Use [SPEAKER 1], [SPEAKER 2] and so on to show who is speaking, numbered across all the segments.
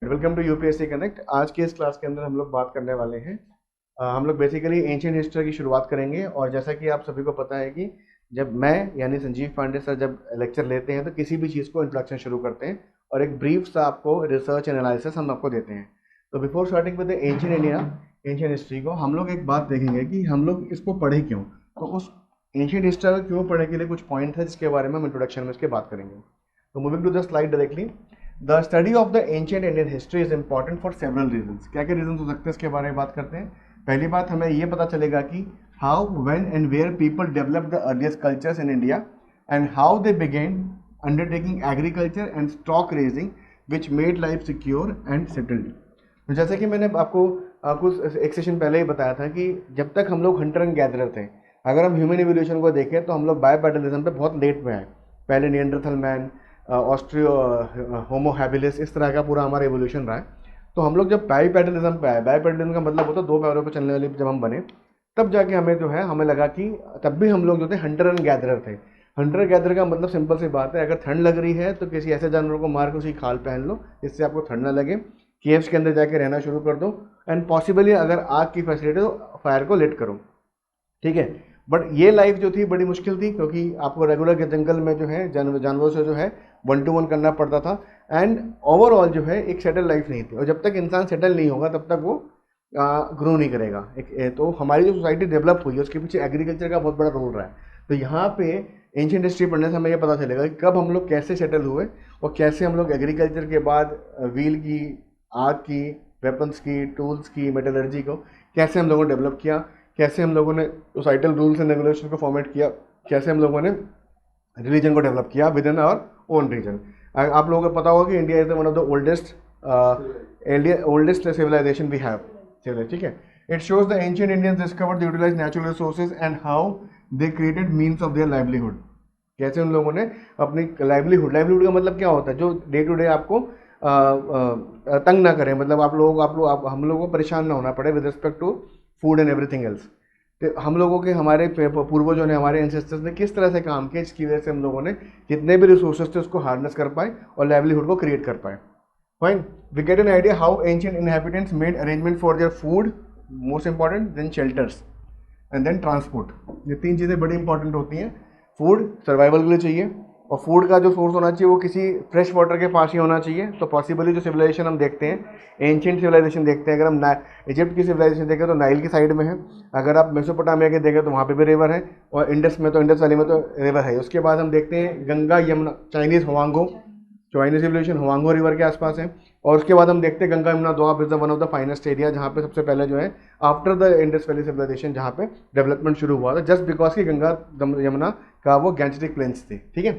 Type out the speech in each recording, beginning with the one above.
[SPEAKER 1] Welcome to UPSC connect. आज के इस क्लास के अंदर हम लोग बात करने वाले हैं। हम लोग बेसिकली एंशियंट हिस्ट्री की शुरुआत करेंगे। और जैसा कि आप सभी को पता है कि जब मैं यानी संजीव पांडे सर जब लेक्चर लेते हैं तो किसी भी चीज़ को इंट्रोडक्शन शुरू करते हैं और एक ब्रीफ सा आपको रिसर्च एनालिसिस हम आपको देते हैं। तो before starting with ancient India, ancient history को हम लोग एक बात देखेंगे कि हम लोग इसको पढ़े क्यों। तो उस एंशियंट हिस्ट्री को क्यों पढ़ने के लिए कुछ पॉइंट है जिसके बारे में हम इंट्रोडक्शन में इसके बात करेंगे। तो moving to the slide directly, the study of the ancient Indian history is important for several reasons. क्या क्या रीजन हो सकते हैं इसके बारे में बात करते हैं। पहली बात हमें ये पता चलेगा कि how when and where people develop the earliest cultures in India and how they began undertaking agriculture and stock raising which made life secure and settled. तो जैसे कि मैंने आपको कुछ एक सेशन पहले ही बताया था कि जब तक हम लोग हंटर एंड गैदरर थे, अगर हम ह्यूमन इवोल्यूशन को देखें तो हम लोग बायोपेडलिज्म पे बहुत लेट में आए। पहले Neanderthal man, osteo Homo habilis, इस तरह का पूरा हमारा एवोल्यूशन रहा है। तो हम लोग जब बाईपेडलिज्म पे आए, बाईपेडलिज्म का मतलब होता है दो पैरों पर चलने वाले, जब हम बने तब जाके हमें जो है हमें लगा कि तब भी हम लोग जो थे हंटर एंड गैदरर थे। हंटर गैदर का मतलब सिंपल सी बात है, अगर ठंड लग रही है तो किसी ऐसे जानवर को मार के उसकी खाल पहन लो जिससे आपको ठंड ना लगे। केव्स के अंदर जाके रहना शुरू कर दो एंड पॉसिबली अगर आग की फैसिलिटी तो फायर को लेट करो, ठीक है। बट ये लाइफ जो थी बड़ी मुश्किल थी क्योंकि आपको रेगुलर जंगल में जो है जानवरों से जो है 1 to 1 करना पड़ता था। एंड ओवरऑल जो है एक सेटल लाइफ नहीं थी, और जब तक इंसान सेटल नहीं होगा तब तक वो ग्रो नहीं करेगा। तो हमारी जो सोसाइटी डेवलप हुई है उसके पीछे एग्रीकल्चर का बहुत बड़ा रोल रहा है। तो यहाँ पे एंशियंट हिस्ट्री पढ़ने से हमें ये पता चलेगा कि कब हम लोग कैसे सेटल हुए और कैसे हम लोग एग्रीकल्चर के बाद व्हील की, आग की, वेपन्स की, टूल्स की, मेटलर्जी को कैसे हम लोगों ने डेवलप किया, कैसे हम लोगों ने सोसाइटल रूल्स एंड रेगुलेशन को फॉर्मेट किया, कैसे हम लोगों ने रिलीजन को डेवलप किया within our own region. आप लोगों को पता होगा कि India is one of the oldest civilisation we have, चलिए ठीक है। It shows the ancient Indians discovered utilise natural resources and how they created means of their livelihood. कैसे उन लोगों ने अपनी लाइवलीहुड का मतलब क्या होता है, जो डे टू डे आपको तंग ना करें, मतलब हम लोगों को परेशान ना होना पड़े with respect to food and everything else. तो हम लोगों के हमारे पूर्वजों ने, हमारे एंसेस्टर्स ने किस तरह से काम किया, इसकी वजह से हम लोगों ने जितने भी रिसोर्सेज थे उसको हार्नेस कर पाए और लाइवलीहुड को क्रिएट कर पाए। Fine, we get an idea how ancient inhabitants made arrangement for their food, most important, then shelters and then transport. ये तीन चीज़ें बड़ी इंपॉर्टेंट होती हैं। फूड सर्वाइवल के लिए चाहिए, और फूड का जो सोर्स होना चाहिए वो किसी फ्रेश वाटर के पास ही होना चाहिए। तो पॉसिबली जो सिविलाइजेशन हम देखते हैं, एंशियंट सिविलाइजेशन देखते हैं, अगर हम इजिप्ट की सिविलाइजेशन देखें तो नाइल की साइड में है। अगर आप मेसोपोटामिया के देखें तो वहाँ पे भी रिवर है, और इंडस में तो, इंडस वैली में तो रिवर है। उसके बाद हम देखते हैं Ganga Yamuna, Chinese Hwang Ho, Chinese civilisation Hwang Ho river के आसपास है। और उसके बाद हम देखते हैं Ganga Yamuna Doab is the one of the finest area, जहाँ पे सबसे पहले जो है after the Indus valley civilisation जहाँ पे डेवलपमेंट शुरू हुआ था, जस्ट बिकॉज की गंगा यमुना का वो गैंजेटिक प्लेन्स थी, ठीक है।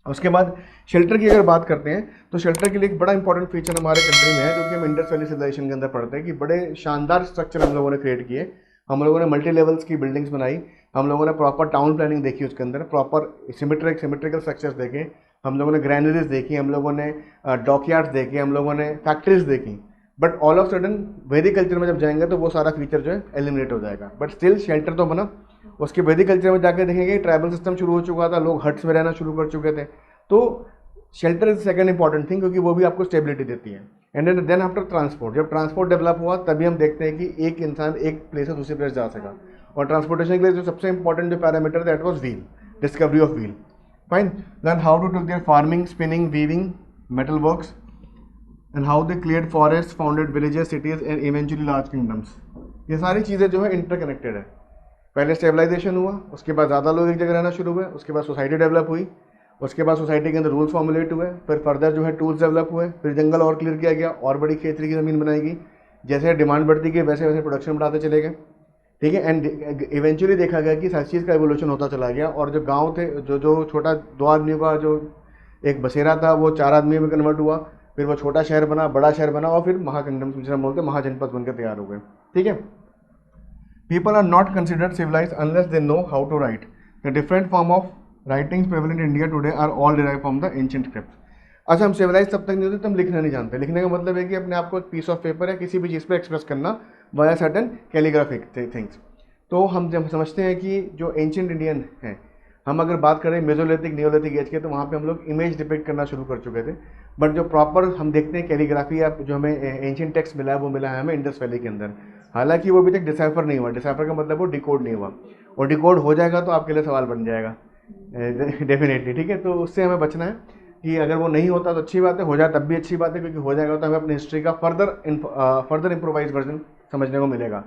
[SPEAKER 1] उसके बाद शेल्टर की अगर बात करते हैं तो शेल्टर के लिए एक बड़ा इंपॉर्टेंट फीचर हमारे कंट्री में है, जो कि हम इंडस वैली सिविलाइजेशन के अंदर पढ़ते हैं कि बड़े शानदार स्ट्रक्चर हम लोगों ने क्रिएट किए। हम लोगों ने मल्टी लेवल्स की बिल्डिंग्स बनाई, हम लोगों ने प्रॉपर टाउन प्लानिंग देखी, उसके अंदर प्रॉपर सिमेट्रिकल स्ट्रक्चर्स देखे, हम लोगों ने ग्रैनरीज देखी, हम लोगों ने डॉकयार्ड्स देखे, हम लोगों ने फैक्ट्रीज देखी। बट ऑल ऑफ सडन वैदिक कल्चर में जब जाएंगे तो वो सारा फीचर जो है एलिमिनेट हो जाएगा, बट स्टिल शेल्टर तो बना। उसके वैदिक कल्चर में जाकर देखेंगे ट्राइबल सिस्टम शुरू हो चुका था, लोग हट्स में रहना शुरू कर चुके थे। तो shelter is second important thing, क्योंकि वो भी आपको स्टेबिलिटी देती है। एंड देन आफ्टर ट्रांसपोर्ट, जब ट्रांसपोर्ट डेवलप हुआ तभी हम देखते हैं कि एक इंसान एक प्लेस से दूसरी प्लेस जा सका। और ट्रांसपोर्टेशन के लिए जो सबसे इंपॉर्टेंट जो parameter that was wheel, discovery of wheel. Fine, then how to to their farming, spinning, weaving, metal works, and how they cleared forest, founded villages, cities and eventually large kingdoms. ये सारी चीज़ें जो है interconnected है। पहले stabilization हुआ, उसके बाद ज़्यादा लोग एक जगह रहना शुरू हुए, उसके बाद सोसाइटी डेवलप हुई, उसके बाद सोसाइटी के अंदर रूल्स फॉर्मुलेट हुए, फिर फर्दर जो है टूल्स डेवलप हुए, फिर जंगल और क्लियर किया गया, और बड़ी खेती की ज़मीन बनाई गई। जैसे डिमांड बढ़ती गई वैसे वैसे प्रोडक्शन बढ़ाते चले गए, ठीक है। एंड इवेंचुअली देखा गया कि हर चीज़ का एवोल्यूशन होता चला गया, और जो गांव थे, जो जो छोटा 2 आदमियों का जो एक बसेरा था, वो 4 आदमियों में कन्वर्ट हुआ, फिर वो छोटा शहर बना, बड़ा शहर बना, और फिर महाकिंगडम जिसे हम बोलते हैं महाजनपद बनकर तैयार हो गए, ठीक है। People are not considered civilized unless they know how to write. The different form of writings prevalent in India today are all derived from the ancient scripts. अच्छा, हम सिविलाइज तब तक नहीं होते तब लिखना नहीं जानते। लिखने का मतलब है कि अपने आप को एक पीस ऑफ पेपर या किसी भी चीज़ पे एक्सप्रेस करना वाया सर्टन कैलीग्राफिक थिंग्स। तो हम जब समझते हैं कि जो एंशियंट इंडियन हैं, हम अगर बात करें मेजोलिथिक नियोलिथिक एज के, तो वहाँ पे हम लोग इमेज डिपिक्ट करना शुरू कर चुके थे। बट जो प्रॉपर हम देखते हैं कैलीग्राफी या जो हमें एंशियंट टेक्स्ट मिला है वो मिला है हमें इंडस वैली के अंदर। हालांकि वो अभी तक डिसाइफर नहीं हुआ, डिसाइफर का मतलब वो डिकोड नहीं हुआ, और डिकोड हो जाएगा तो आपके लिए सवाल बन जाएगा डेफिनेटली। ठीक है, तो उससे हमें बचना है कि अगर वो नहीं होता तो अच्छी बात है, हो जाए तब भी अच्छी बात है, क्योंकि हो जाएगा तो हमें अपनी हिस्ट्री का फर्दर इम्प्रोवाइज वर्जन समझने को मिलेगा।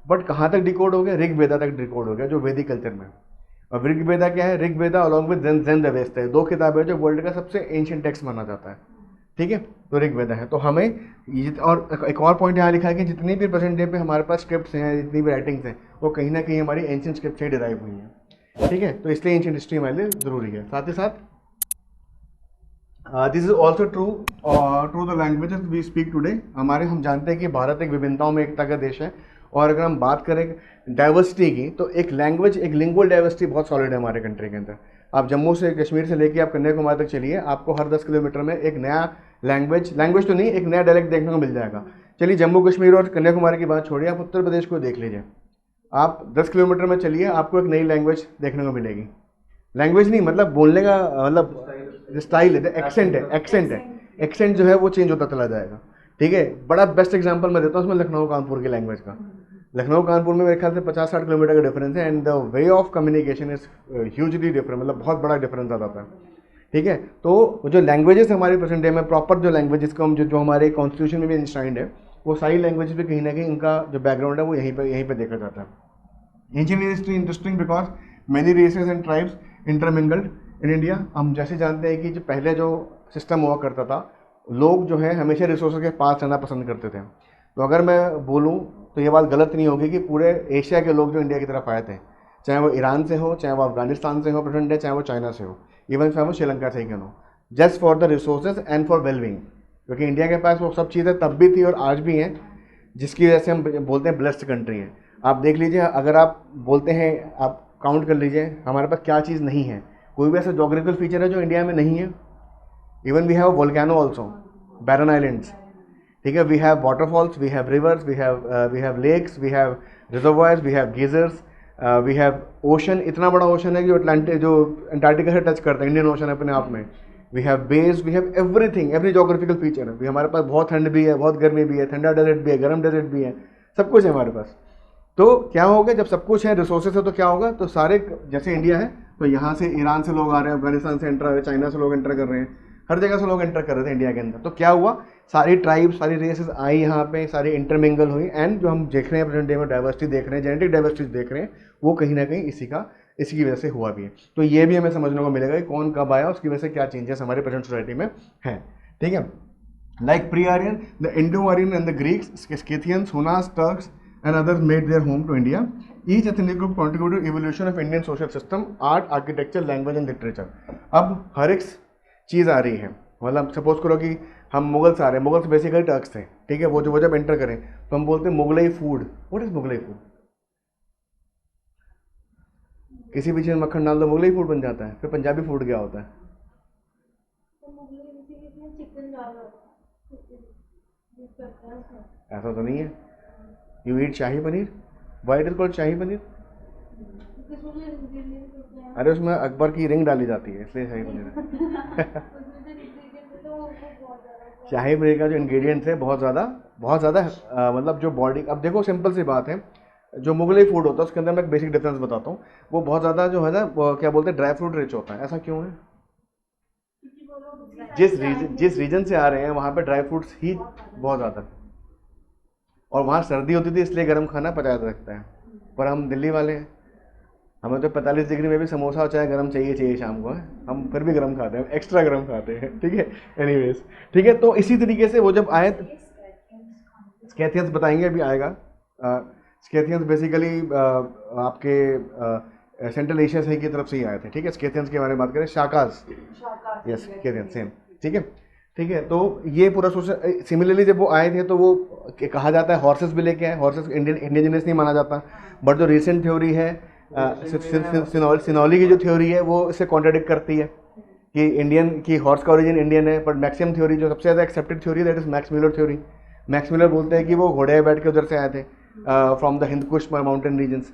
[SPEAKER 1] बट कहाँ तक डिकोड हो गया? ऋग वेदा तक डिकोड हो गया, जो वैदिक कल्चर में। और ऋग वेदा क्या है? Rig Veda along with Zen the west है, 2 किताबें जो वर्ल्ड का सबसे एंशियंट टेक्स्ट माना जाता है। ठीक है, तो ऋग वेदा है। तो हमें और एक और पॉइंट यहाँ लिखा है कि जितनी भी प्रेजेंट डे पे हमारे पास स्क्रिप्ट्स हैं, जितनी भी राइटिंग्स हैं, वो कहीं ना कहीं हमारी एंशियंट स्क्रिप्ट से डिराइव हुई हैं। ठीक है, तो इसलिए एंशियंट हिस्ट्री हमारे लिए ज़रूरी है। साथ ही साथ this is also true to the languages we speak today. हम जानते हैं कि भारत एक विभिन्नताओं में एकता का देश है, और अगर हम बात करें डाइवर्सिटी की, तो एक लिंगुअल डाइवर्सिटी बहुत सॉलिड है हमारे कंट्री के अंदर। आप जम्मू से, कश्मीर से लेके आप कन्याकुमारी तक चलिए, आपको हर 10 किलोमीटर में एक नया लैंग्वेज तो नहीं, एक नया डायलेक्ट देखने को मिल जाएगा। चलिए जम्मू कश्मीर और कन्याकुमारी की बात छोड़िए, आप उत्तर प्रदेश को देख लीजिए, आप 10 किलोमीटर में चलिए, आपको एक नई लैंग्वेज देखने को मिलेगी। लैंग्वेज नहीं, मतलब बोलने का मतलब स्टाइल है, एक्सेंट जो है वो चेंज होता चला जाएगा। ठीक है, बड़ा बेस्ट एग्जांपल मैं देता हूँ उसमें लखनऊ कानपुर की लैंग्वेज का। लखनऊ कानपुर में मेरे ख्याल से 50-60 किलोमीटर का डिफरेंस है, and the way of communication is hugely different, मतलब बहुत बड़ा डिफरेंस आ जाता है। ठीक है, तो जो लैंग्वेजेस हमारे प्रेजेंट डे में प्रॉपर जो लैंग्वेजेस को हम जो हमारे कॉन्स्टिट्यूशन में भी इंश्राइंड है, वो सारी लैंग्वेजेस पे कहीं ना कहीं इनका जो बैकग्राउंड है वो यहीं पे देखा जाता है। Ancient history interesting because many races and tribes intermingled in India. हम जैसे जानते हैं कि जो पहले जो सिस्टम हुआ करता था, लोग जो है हमेशा रिसोर्सेज के पास रहना पसंद करते थे। तो अगर मैं बोलूँ तो ये बात गलत नहीं होगी कि पूरे एशिया के लोग जो इंडिया की तरफ आए थे, चाहे वो ईरान से हो, चाहे वो अफगानिस्तान से हो प्रेजेंट डे, चाहे वो चाइना से हो, इवन चाहे वो श्रीलंका से ही क्यों हो, just for the resources and for wellbeing. क्योंकि इंडिया के पास वो सब चीज़ें तब भी थी और आज भी हैं, जिसकी वजह से हम बोलते हैं ब्लेस्ड कंट्री है। आप देख लीजिए, अगर आप बोलते हैं, आप काउंट कर लीजिए हमारे पास क्या चीज़ नहीं है। कोई भी ऐसा जोग्राफिकल फीचर है जो इंडिया में नहीं है? Even we have volcano also, Barren Islands. ठीक है, we have waterfalls, we have rivers, we have lakes, we have reservoirs, we have geysers, we have ocean. इतना बड़ा ओशन है कि जो अंटार्कटिका से टच करता है, इंडियन ओशन अपने आप में। We have bays, we have everything, every geographical feature है। भी हमारे पास बहुत ठंड भी है, बहुत गर्मी भी है, ठंडा डेजर्ट भी है, गर्म डेजर्ट भी है, सब कुछ है हमारे पास। तो क्या होगा जब सब कुछ है, रिसोर्सेज है, तो क्या होगा? तो सारे, जैसे इंडिया है तो यहाँ से ईरान से लोग आ रहे हैं, अफगानिस्तान से एंटर आ रहे हैं, चाइना से लोग एंटर कर रहे हैं, हर जगह से लोग एंटर कर रहे थे इंडिया के अंदर। तो क्या हुआ? सारी ट्राइब, सारी रेसेस आई यहाँ पे, सारी इंटरमिंगल हुई, एंड जो हम देख रहे हैं प्रेजेंट डे में डाइवर्सिटी देख रहे हैं, जेनेटिक डाइवर्सिटी देख रहे हैं, वो कहीं ना कहीं इसकी वजह से हुआ भी है। तो ये भी हमें समझने को मिलेगा कि कौन कब आया, उसकी वजह से क्या चेंजेस हमारे प्रेजेंट सोसाइटी में हैं। ठीक है, like pre Aryan, the Indo Aryan and the Greeks, Scythians, Hunas, Turks and others made their home to India. Each ethnic group contributed to evolution of Indian social system, art, architecture, language and literature. अब हर एक चीज़ आ रही है, मतलब suppose करो कि हम Mughals आ रहे हैं, मुगल्स बेसिकली टर्क्स थे। ठीक है, वो जब एंटर करें तो हम बोलते हैं Mughlai food. What is Mughlai food? किसी भी चीज़ में मक्खन डाल दो मुगलई फूड बन जाता है। फिर पंजाबी फूड क्या होता है? ऐसा तो नहीं है। You eat shahi paneer, why it is called shahi paneer? अरे उसमें अकबर की रिंग डाली जाती है, इसलिए शाही पनीर है। शाही पनीर का जो इंग्रेडिएंट्स है बहुत ज़्यादा मतलब जो बॉडी, अब देखो सिंपल सी बात है, जो मुगलई फूड होता है उसके अंदर मैं एक बेसिक डिफरेंस बताता हूँ। वो बहुत ज़्यादा जो है ना, क्या बोलते हैं, ड्राई फ्रूट रिच होता है। ऐसा क्यों है? जिस रीजन से आ रहे हैं वहाँ पे ड्राई फ्रूट्स ही बहुत ज़्यादा, और वहाँ सर्दी होती थी इसलिए गर्म खाना पचाया जा सकता है। पर हम दिल्ली वाले हैं, हमें तो 45 डिग्री में भी समोसा और चाय गर्म चाहिए शाम को है, हम फिर भी गर्म खाते हैं, एक्स्ट्रा गर्म खाते हैं। ठीक है, एनीवेज, ठीक है। तो इसी तरीके से वो जब आए, स्कैथियंस बताएंगे, अभी आएगा। स्कैथियंस बेसिकली आपके सेंट्रल एशिया से की तरफ से ही आए थे। ठीक है, स्कैथियंस के बारे में बात करें, शाकास, यस, स्कैथियंस सेम। ठीक है, ठीक है। तो ये पूरा सोशल, सिमिलरली जब वो आए थे तो वो कहा जाता है हॉर्सेस भी लेके आए। हॉर्सेस इंडिजिनस नहीं माना जाता, बट जो रिसेंट थ्योरी है, सिनॉली की जो थ्योरी है वो इससे कॉन्ट्राडिक्ट करती है कि इंडियन की हॉर्स का ओरिजिन इंडियन है। बट मैक्सिमम थ्योरी जो सबसे ज़्यादा accepted theory, that is max Muller theory. Max Miller बोलते हैं कि वो घोड़े पे बैठ के उधर से आए थे, from the Hindukush mountain regions.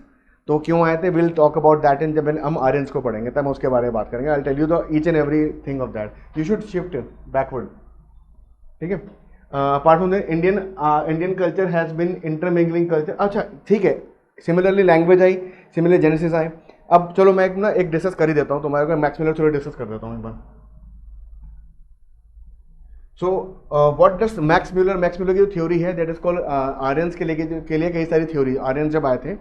[SPEAKER 1] तो क्यों आए थे, will talk about that in, जब हम आर्यंस को पढ़ेंगे तब हम उसके बारे में बात करेंगे। I tell you the each and every thing of that. You should shift backward, ठीक है। Apart from the Indian culture has been intermingling culture. अच्छा ठीक है, सिमिलरली लैंग्वेज आई, सिमिलर जेनेसिस आए। अब चलो मैं एक डिस्कस कर ही देता हूँ तुम्हारे को, मैक्स मिलर चलो डिस्कस कर देता हूँ एक बार। So what does Max Muller की जो थ्योरी है दैट इज कॉल्ड आर्यंस के लिए कई सारी थ्योरी, आर्यंस जब आए थे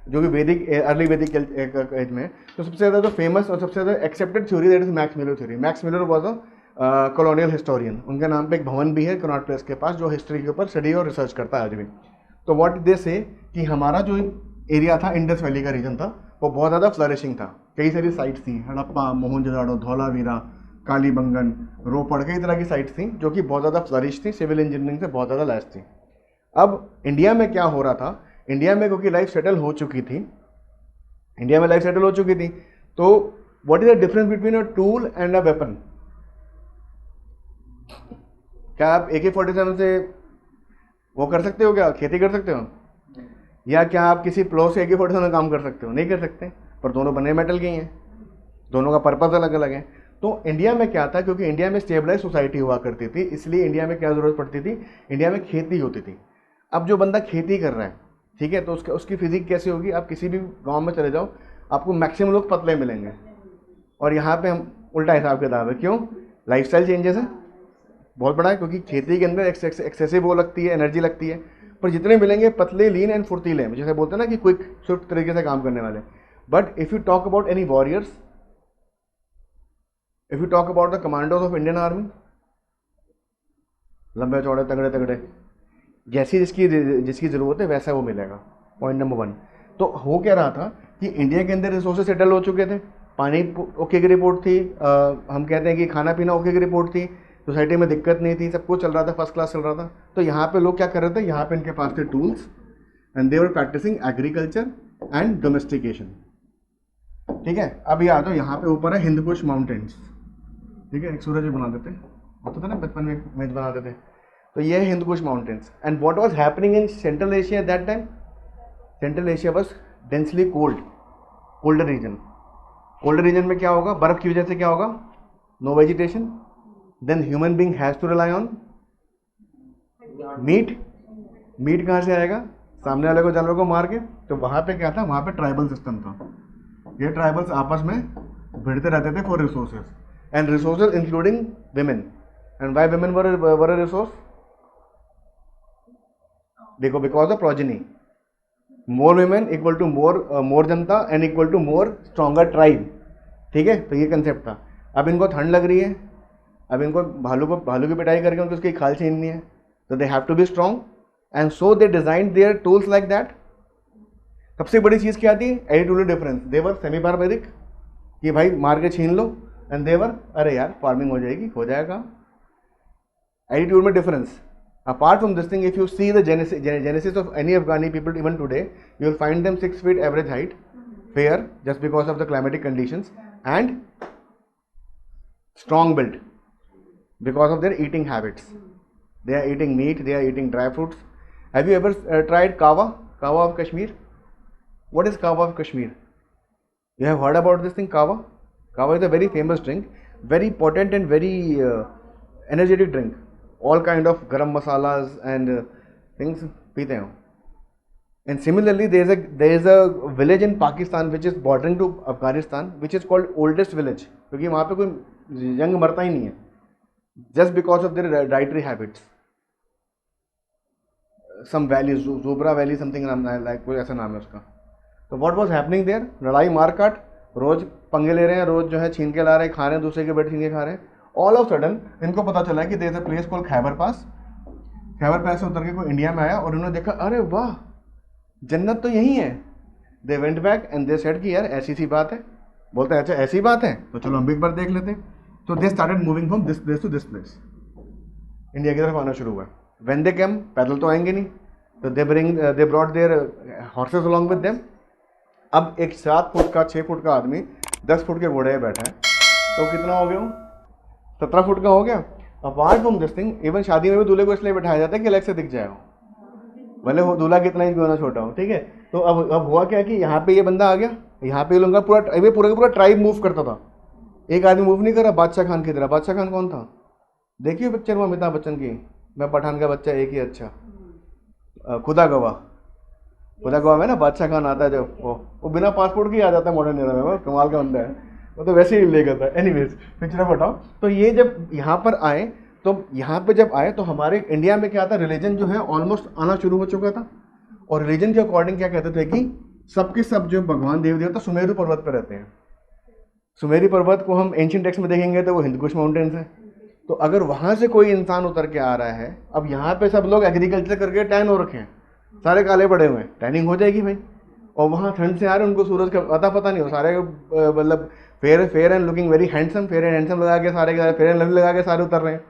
[SPEAKER 1] जो कि वैदिक अर्ली वैदिक एज में, तो सबसे ज़्यादा जो फेमस और सबसे ज़्यादा accepted theory that is max Muller theory. Max Miller was a colonial historian, उनके नाम पे एक भवन भी है कनॉट प्लेस के पास जो हिस्ट्री के ऊपर स्टडी और रिसर्च करता है आज भी। तो व्हाट दे से कि हमारा जो एरिया था इंडस वैली का रीजन था वो बहुत ज़्यादा फ्लरिशिंग था, कई सारी साइट्स थी, हड़प्पा, मोहनजोदाड़ो, धौलावीरा, कालीबंगन, रोपड़, कई तरह की साइट्स थी जो कि बहुत ज़्यादा फ्लरिश थी, सिविल इंजीनियरिंग से बहुत ज़्यादा लैस थी। अब इंडिया में क्या हो रहा था, इंडिया में क्योंकि लाइफ सेटल हो चुकी थी, तो what is the difference between a tool and a weapon? क्या आप AK-47 से वो कर सकते हो, क्या खेती कर सकते हो? या क्या आप किसी प्लो से AK-47 काम कर सकते हो? नहीं कर सकते, पर दोनों बने मेटल के ही हैं, दोनों का पर्पस अलग अलग है। तो इंडिया में क्या था, क्योंकि इंडिया में स्टेबलाइज सोसाइटी हुआ करती थी, इसलिए इंडिया में क्या ज़रूरत पड़ती थी, इंडिया में खेती होती थी। अब जो बंदा खेती कर रहा है, ठीक है, तो उसकी फिजिक कैसी होगी? आप किसी भी गांव में चले जाओ, आपको मैक्सिमम लोग पतले मिलेंगे। और यहाँ पे हम उल्टा हिसाब किताब है, क्यों? लाइफस्टाइल चेंजेस है बहुत बड़ा है, क्योंकि खेती के अंदर एक्सेसिव वो लगती है, एनर्जी लगती है। पर जितने मिलेंगे पतले, लीन एंड फुर्तीले, जैसे बोलते हैं ना कि क्विक स्विफ्ट तरीके से काम करने वाले। But if you talk about any warriors, if you talk about the commandos of Indian army, लंबे चौड़े तगड़े तगड़े, जैसी जिसकी ज़रूरत है वैसा वो मिलेगा। Point number 1। तो हो क्या रहा था कि इंडिया के अंदर रिसोर्सेज सेटल हो चुके थे, पानी ओके की रिपोर्ट थी, हम कहते हैं कि खाना पीना ओके की रिपोर्ट थी, सोसाइटी में दिक्कत नहीं थी, सब कुछ चल रहा था, फर्स्ट क्लास चल रहा था। तो यहाँ पे लोग क्या कर रहे थे, यहाँ पे इनके पास थे tools and they were practising agriculture and domestication. ठीक है, अब ये आ जाओ, यहाँ पे ऊपर है हिंदकुश माउंटेन्स, ठीक है, एक सूरज बना देते, होता था ना बचपन में मैच बनाते थे, तो ये है Hindukush mountains. And what was happening in Central Asia at that time? Central Asia was densely colder region. Colder region में क्या होगा, बर्फ की वजह से क्या होगा? No vegetation, then human being has to rely on meat. Meat कहाँ से आएगा? सामने वाले को, जानवर को मार के। तो वहाँ पे क्या था, वहाँ पे ट्राइबल सिस्टम था, ये ट्राइबल्स आपस में भिड़ते रहते थे for resources, and resources including women. And why women were a resource? देखो, because of progeny, more women equal to more janta and equal to more stronger tribe. ठीक है, तो ये कंसेप्ट था। अब इनको ठंड लग रही है, अब इनको भालू की पिटाई करके उनको उसकी खाल छीननी है, तो they have to be strong, and so they design their tools like that. सबसे बड़ी चीज़ क्या थी? Editorial difference. They were semi barbaric, कि भाई मार के छीन लो, एंड देवर अरे यार फार्मिंग हो जाएगी, हो जाएगा। एटीट्यूड में difference. Apart from this thing, if you see the genesis of any Afghani people even today, you will find them 6 feet average height, fair, just because of the climatic conditions, and strong build because of their eating habits. They are eating meat, they are eating dry fruits. Have you ever tried kava of Kashmir? What is kava of Kashmir? You have heard about this thing, kava? Kava is a very famous drink, very potent and very energetic drink. All kind of garam masalas and things पीते हैं। And similarly, there is a village in Pakistan which is bordering to Afghanistan, which is called oldest village, क्योंकि वहाँ पे कोई young मरता ही नहीं है, just because of their dietary habits. Some valley, Zubra Valley, something like कोई ऐसा नाम है उसका। तो what was happening there? लड़ाई मारकाट, रोज पंगे ले रहे हैं, रोज जो है छीन के ला रहे हैं, खा रहे हैं, दूसरे के बेटे छीन के खा रहे हैं। ऑल ऑफ सडन इनको पता चला कि there is a place called Khyber Pass. Khyber Pass से उतर के कोई इंडिया में आया और उन्होंने देखा, अरे वाह, जन्नत तो यही है। They went back and they said कि यार ऐसी सी बात है। बोलते हैं अच्छा ऐसी बात है, तो चलो हम भी एक बार देख लेते हैं। तो they started moving from this place to this place, India की तरफ आना शुरू हुआ। व्हेन दे केम, पैदल तो आएंगे नहीं, तो they brought there horses along with them. अब एक 7 फुट का 6 फुट का आदमी 10 फुट के घोड़े पे बैठा है, तो कितना हो गया? 17 फुट का हो गया। Apart from this thing, even शादी में भी दूल्हे को इसलिए बैठाया जाता है कि अलग से दिख जाए, भले वो दूल्हा कितना ही क्यों ना छोटा हो। ठीक है, तो अब हुआ क्या कि यहाँ पे ये बंदा आ गया, यहाँ पे लोगों का पूरा ट्राइब मूव करता था, एक आदमी मूव नहीं कर रहा। बादशाह खान की तरह। बादशाह खान कौन था? देखिए पिक्चर में अमिताभ बच्चन की, मैं पठान का बच्चा एक ही अच्छा। खुदा गवाह, खुदा गवाह में ना बादशाह खान आता है जो, वो बिना पासपोर्ट के ही आ जाता है मॉडर्न एरा में, वो कमाल का बंदा है, वो तो वैसे ही ले करता है। एनीवेज पिक्चर बताओ। तो ये जब यहाँ पर आए, तो यहाँ पे जब आए तो हमारे इंडिया में क्या था, रिलीजन जो है ऑलमोस्ट आना शुरू हो चुका था। और रिलीजन के अकॉर्डिंग क्या कहते थे कि सबके सब जो भगवान देव देवता सुमेरु पर्वत पर रहते हैं। सुमेरु पर्वत को हम एंशियंट टेक्स्ट में देखेंगे तो वो हिंदुकुश माउंटेन्स है। तो अगर वहाँ से कोई इंसान उतर के आ रहा है, अब यहाँ पे सब लोग एग्रीकल्चर करके टैन हो रखे हैं, सारे काले पड़े हुए हैं, टैनिंग हो जाएगी भाई। और वहाँ ठंड से आ रहे हैं, उनको सूरज का पता नहीं हो, सारे मतलब fair and looking very handsome, fair and handsome लगा के सारे, फेयर एंड लवली लगा के सारे उतर रहे हैं।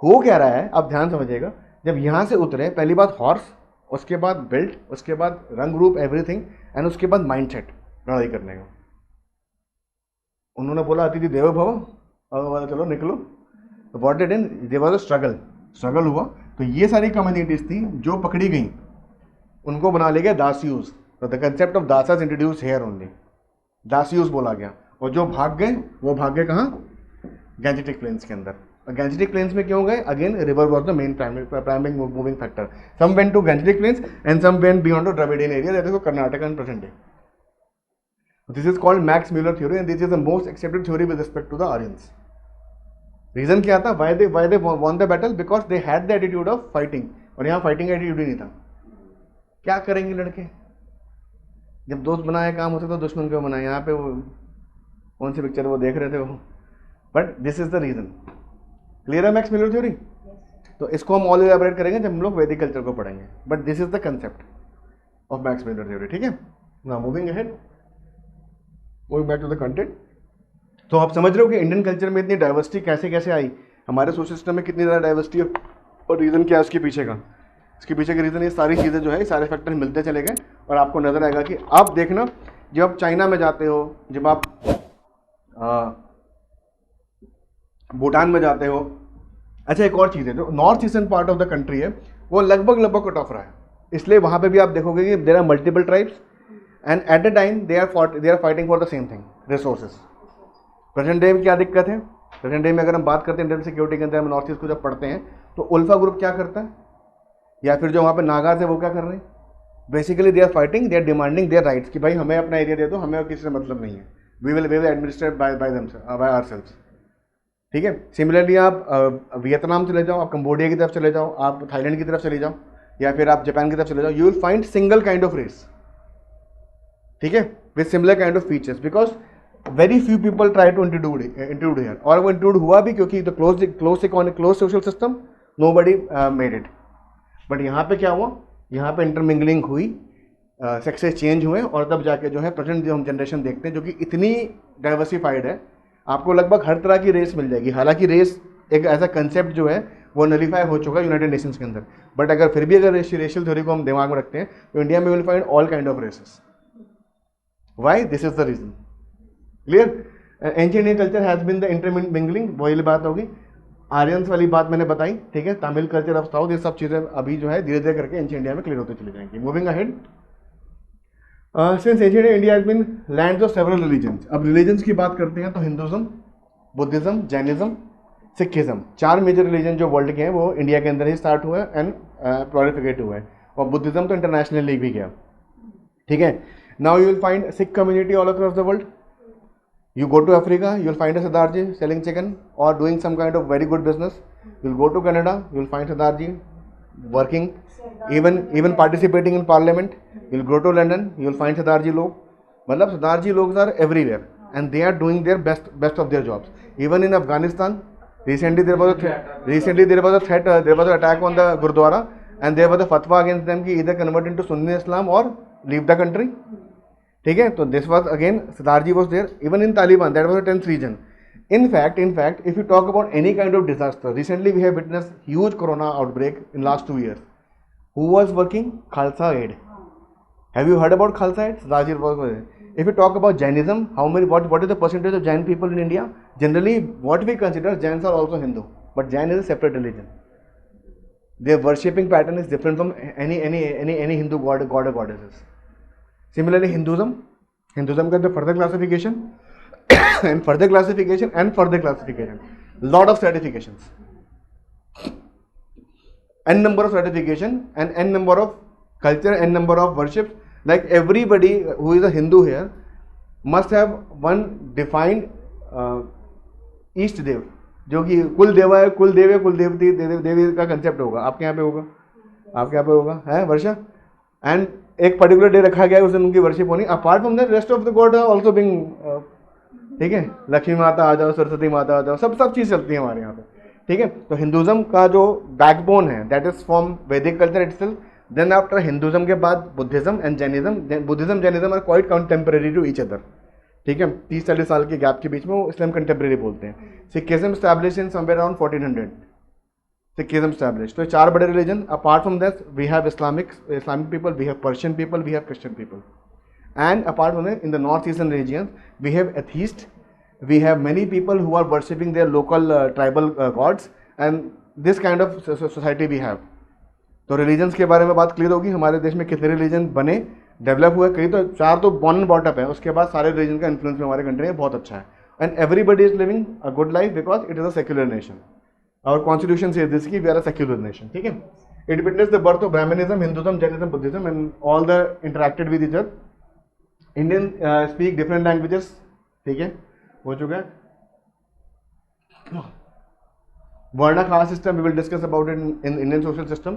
[SPEAKER 1] हो क्या रहा है, आप ध्यान समझिएगा। जब यहाँ से उतरे, पहली बात हॉर्स, उसके बाद बेल्ट, उसके बाद रंग रूप एवरीथिंग, एंड उसके बाद माइंडसेट लड़ाई करने का। उन्होंने बोला अतिथि देवो भव, और बोला चलो निकलो। तो what did in, there was a struggle हुआ। तो ये सारी कम्युनिटीज थी जो पकड़ी गई, उनको बना लिया गया दासियूज। तो the concept of dasas introduce here only, दासियूज बोला गया। और जो भाग गए वो भाग गए कहाँ, गैंजेटिक प्लेन्स के अंदर। गैंजेटिक प्लेन्स में क्यों गए, again river was the main primary moving factor. Some went to Gangetic plains and some went beyond to Dravidian area, that is Karnataka and present day. This is called Max Muller theory and this is the most accepted theory with respect to the Aryans. Reason क्या था, why they won the battle, because they had the attitude of fighting, और यहाँ fighting attitude ही नहीं था। क्या करेंगे लड़के, जब दोस्त बनाए काम होता तो दुश्मन क्यों बनाए। यहाँ पे वो कौन सी पिक्चर वो देख रहे थे वो, but this is the reason. Clear है मैक्स मिलर थ्योरी। तो इसको हम ऑल इलैबोरेट करेंगे जब हम लोग वैदिक कल्चर को पढ़ेंगे, but this is the concept of Max Muller theory. ठीक है, now moving ahead, going back to the content. तो आप समझ रहे हो कि इंडियन कल्चर में इतनी डाइवर्सिटी कैसे कैसे आई, हमारे सोशल सिस्टम में कितनी ज़्यादा डाइवर्सिटी है, और रीज़न क्या है उसके पीछे का। इसके पीछे का रीज़न ये सारी चीज़ें जो है, सारे फैक्टर मिलते चले गए, और आपको नजर आएगा कि आप देखना, जब आप चाइना में जाते हो, जब आप भूटान में जाते हो। अच्छा, एक और चीज़ है, जो north eastern part of the country है वो लगभग कट ऑफ रहा है, इसलिए वहाँ पे भी आप देखोगे कि there are multiple tribes and at the time they are fighting for the same thing, resources. Present day में क्या दिक्कत है, प्रेजेंट डे में अगर हम बात करते हैं इंडियन सिक्योरिटी के अंदर, हम नॉर्थ ईस्ट को जब पढ़ते हैं तो उल्फा ग्रुप क्या करता है, या फिर जो वहाँ पे नागाज है वो क्या कर रहे हैं, basically they are fighting, they are demanding their rights कि भाई हमें अपना एरिया दे दो, हमें किसी से मतलब नहीं है, we will administrate by ourselves. ठीक है, सिमिलरली आप वियतनाम चले जाओ, आप कंबोडिया की तरफ चले जाओ, आप थाईलैंड की तरफ चले जाओ, या फिर आप जापान की तरफ चले जाओ, you will find single kind of race. ठीक है, with similar kind of features, because very few people try to introduced here, और वो इंट्रोड्यूड हुआ भी क्योंकि the close social system, nobody made it. But यहाँ पे क्या हुआ, यहाँ पे इंटरमिंगलिंग हुई, सेक्सेस चेंज हुए, और तब जाके जो है प्रेजेंट जो हम जनरेशन देखते हैं जो कि इतनी डाइवर्सिफाइड है, आपको लगभग हर तरह की रेस मिल जाएगी। हालांकि रेस एक ऐसा कंसेप्ट जो है वो नलीफाई हो चुका है यूनाइटेड नेशंस के अंदर, बट अगर फिर भी अगर रेशियल थ्योरी को हम दिमाग में रखते हैं तो इंडिया में will find all kind of races. Why, this is the reason. Clear, ancient Indian culture has been the intermingling, वही बात होगी। आर्यंस वाली बात मैंने बताई, ठीक है, तमिल कल्चर ऑफ साउथ, ये सब चीज़ें अभी जो है धीरे धीरे करके एंशिएंट इंडिया में क्लियर होते चली जाएंगी। Moving ahead, since ancient India has been lands of several religions. अब रिलीजन्स की बात करते हैं तो Hinduism, Buddhism, Jainism, Sikhism, 4 major religion जो वर्ल्ड के हैं वो इंडिया के अंदर ही स्टार्ट हुआ एंड प्रोलिफिकेट हुआ है, और बुद्धिज्म तो इंटरनेशनली भी गया। ठीक है, now you will find Sikh community all across the world. You go to Africa, you will find a Sardarji selling chicken or doing some kind of very good business. You will go to Canada, you will find Sardarji working, even participating in parliament. You will go to London, you will find Sardarji log. मतलब Sardarji logs are everywhere and they are doing their best of their jobs. Even in Afghanistan, recently there was a threat, there was an attack on the Gurdwara, and there was a fatwa against them कि either convert into Sunni Islam or leave the country. ठीक है, तो this was again Sardarji was there even in Taliban, that was a 10th region. In fact, if you talk about any kind of disaster, recently we have witnessed huge corona outbreak in last 2 years. Who was working? Khalsa Aid. Have you heard about Khalsa Aid? Sardarji was there. If you talk about Jainism, what is the percentage of Jain people in India? Generally, what we consider Jains are also Hindu, but Jain is a separate religion. Their worshipping pattern is different from any Hindu god or goddesses. Similarly, Hinduism का the further classification and further classification and further classification, lot of stratifications. n number of certification and n number of culture, n number of worships. Like everybody who is a Hindu here must have one defined ईष्ट देव, जो कि कुल देवा है, कुल देव है, कुल देवती देवी का कंसेप्ट होगा. आपके यहाँ पे होगा, आपके यहाँ पे होगा, है वर्षा. एंड एक पर्टिकुलर डे रखा गया है, उस दिन उनकी वर्शिप होनी. Apart from that rest of the god are also being, ठीक है, लक्ष्मी माता आ जाओ, सरस्वती माता आ जाओ, सब चीज़ चलती है हमारे यहाँ पे. ठीक है, तो हिंदुज़म का जो बैकबोन है that is from Vedic culture itself. Then after Hinduism के बाद Buddhism and Jainism. Buddhism Jainism are quite contemporary to each other. ठीक है, 30-40 साल के गैप के बीच में वो इस्लाम कंटेम्परेरी बोलते हैं. Sikhism establish in somewhere around 1400. Sikhism establish. तो चार बड़े religion. Apart from that we have Islamic people, we have Persian people, we have Christian people. And apart from that in the north eastern region we have atheist, we have many people who are worshipping their local tribal gods, and this kind of society we have. तो religions के बारे में बात clear होगी. हमारे देश में कितने रिलीजन बने, डेवलप हुए, कई तो 4 तो बॉर्न एंड बॉट अप है, उसके बाद सारे रिलीजन का इन्फ्लुएंस में हमारे कंट्री में बहुत अच्छा है. And everybody is living a good life because it is a secular nation. Our constitution says this की we are a secular nation. ठीक है, it witness the birth of Brahmanism, Hinduism, Jainism, Buddhism and all the interacted with each other. Indian speak different languages. ठीक है, हो चुका है. Varna caste system we will discuss about in Indian social system.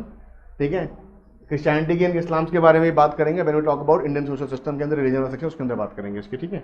[SPEAKER 1] ठीक है, Christianity के and Islam's के बारे में बात करेंगे when we talk about Indian social system के अंदर रिलीजन सेक्शन, उसके अंदर बात करेंगे इसकी. ठीक है.